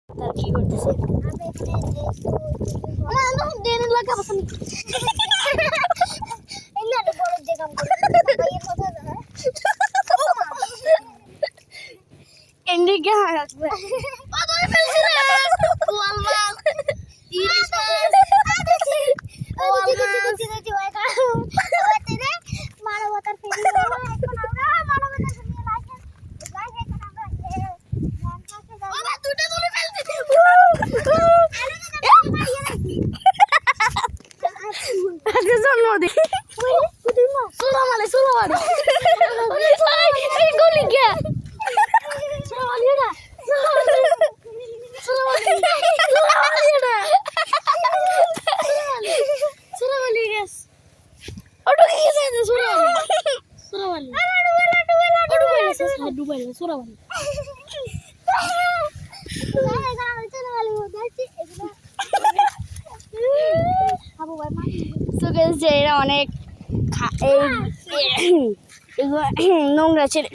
তার কি করতেছে আমার দেন লাগা বসনি এই না বড় যে কাম করে ভাইয়ের কথা না এন্ডি কে আসবে ও ধরে ফেলছি রে গোয়াল মাছ ইলিশ মাছ গোয়াল মাছ দিতে হয় কারণ ওতে রে মানবতার ফেরি এখন আমরা মানবতার নিয়ে লাইকে এখন আমরা ও বা দুটো ধরে ফেলছি আজকে জন্মদিন সুরামালে এই গলি কে সুরামালে না সুরামালে গেস ওটো কি গেছে সুরামালে ওটো গেছে দুবাই সুরামালে এরা অনেক নোংরা ছেলে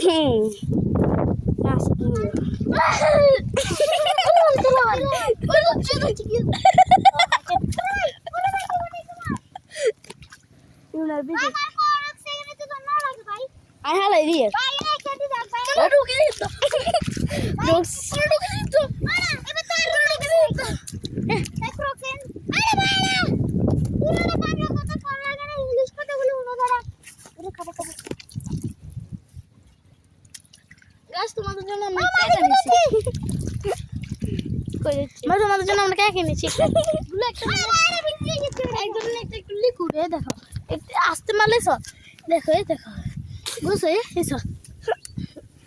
হালাই দিয়ে তোমাদের জন্য আমরা কেক এনেছি একটু লিকুইড দেখো একটু আস্তে মারলে সব দেখো এই দেখো বুঝছো এইসব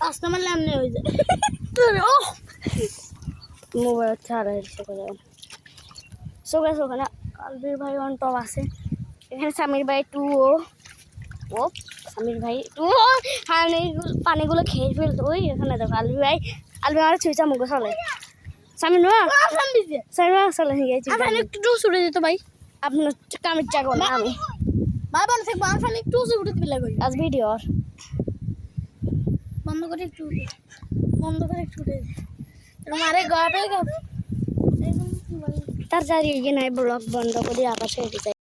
আস্তে মারলে এমনি হয়ে যায় ও মোবাইল ছাড়া সকালে সকালে আলবির ভাই অন টপ আছে এখানে সামির ভাই টু ও সামির ভাই টু পানিগুলো খেয়ে ফেলতো ওই এখানে দেখো আলবি ভাই আমার ছুঁই চামুক চলে সামির চলে একটু ছুটে যেত ভাই আপনার কামের চাকো না আমি ভাই বলে থাকবো আমার একটু ছুটে দিলে আজ ভিডিও বন্ধ করে একটু উঠে মারে গাবে তার জারি নাই ব্লগ বন্ধ করে আকাশে উঠে যায়।